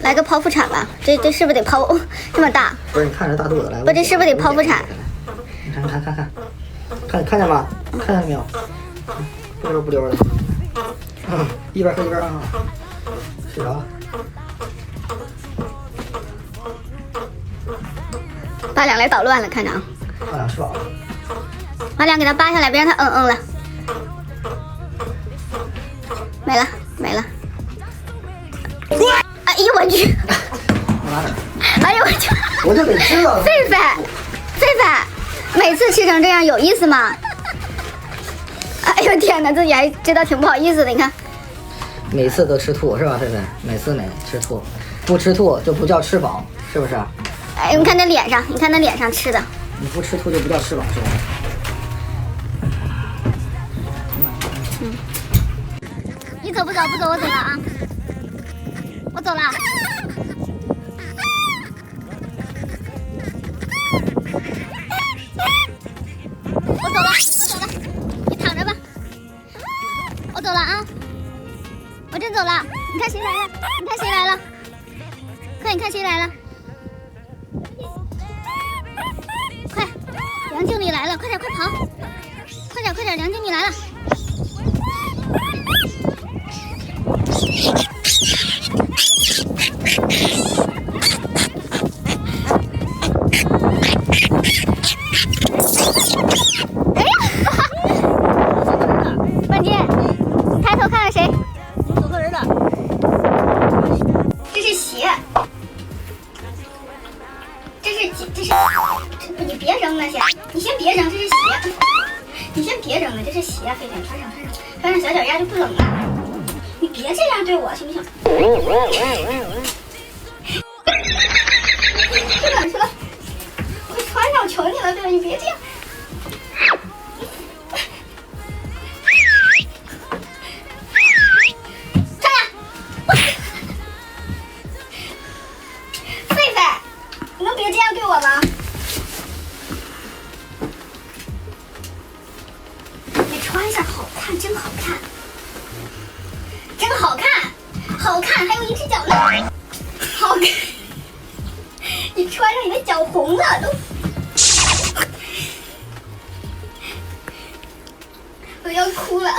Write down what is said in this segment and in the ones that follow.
来个剖腹产吧，这是不是得剖这么大？不是，你看着大肚子来。不，这是不是得剖腹产？你看见吗？看见没有？不溜不溜的。一边喝一边啊。睡着了。八两来捣乱了，看着啊。八两吃饱了。八两给他扒下来，别让他了。没了。哎呦我去！哎呦我去！我就得吃了。狒狒，每次吃成这样有意思吗？哎呦天哪，自己还知道挺不好意思的，你看。每次都吃吐是吧，狒狒？每次吃吐，不吃吐就不叫吃饱，是不是？哎，你看他脸上吃的。你不吃吐就不叫吃饱，是吧？你走不走？不走，我走了啊！我走了。我走了，你躺着吧。我走了啊！我真走了。你看谁来了？快，你看谁来了？快，梁经理来了，快点，快跑！快点，梁经理来了。半斤，抬头看看谁？走错人了。这是鞋，你别扔了先，你先别扔，这是鞋，你先别扔了，这是鞋，飞飞穿上小脚丫就不扔了。你别这样对我行不行？去哪儿去了？我穿上，我求你了，对吧？你别这样。别这样对我吗？你穿上好看，真好看，好看，还有一只脚呢，好看。你穿上你的脚红了都，我要哭了。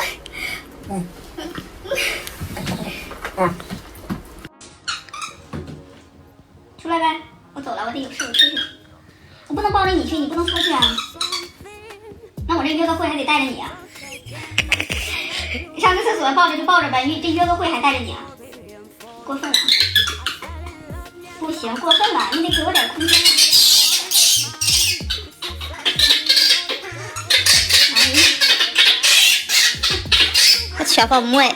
出来呗。我走了，我得有事，我出去。我不能抱着你去，你不能出去啊。那我这约个会还得带着你啊。上个厕所抱着就抱着呗，这约个会还带着你啊，过分了。不行，过分了，你得给我点空间啊。我缺乏母爱。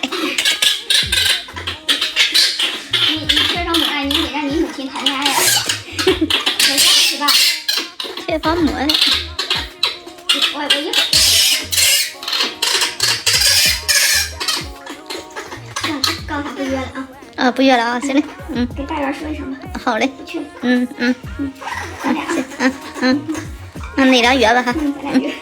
你缺少母爱，你得让你母亲谈恋爱啊。回家吃吧，缺乏母爱。我一会儿。告诉他不约了啊。啊，不约了啊，行嘞，给大元说一声吧。好嘞，去。咱俩。那哪俩约吧哈。咱俩约。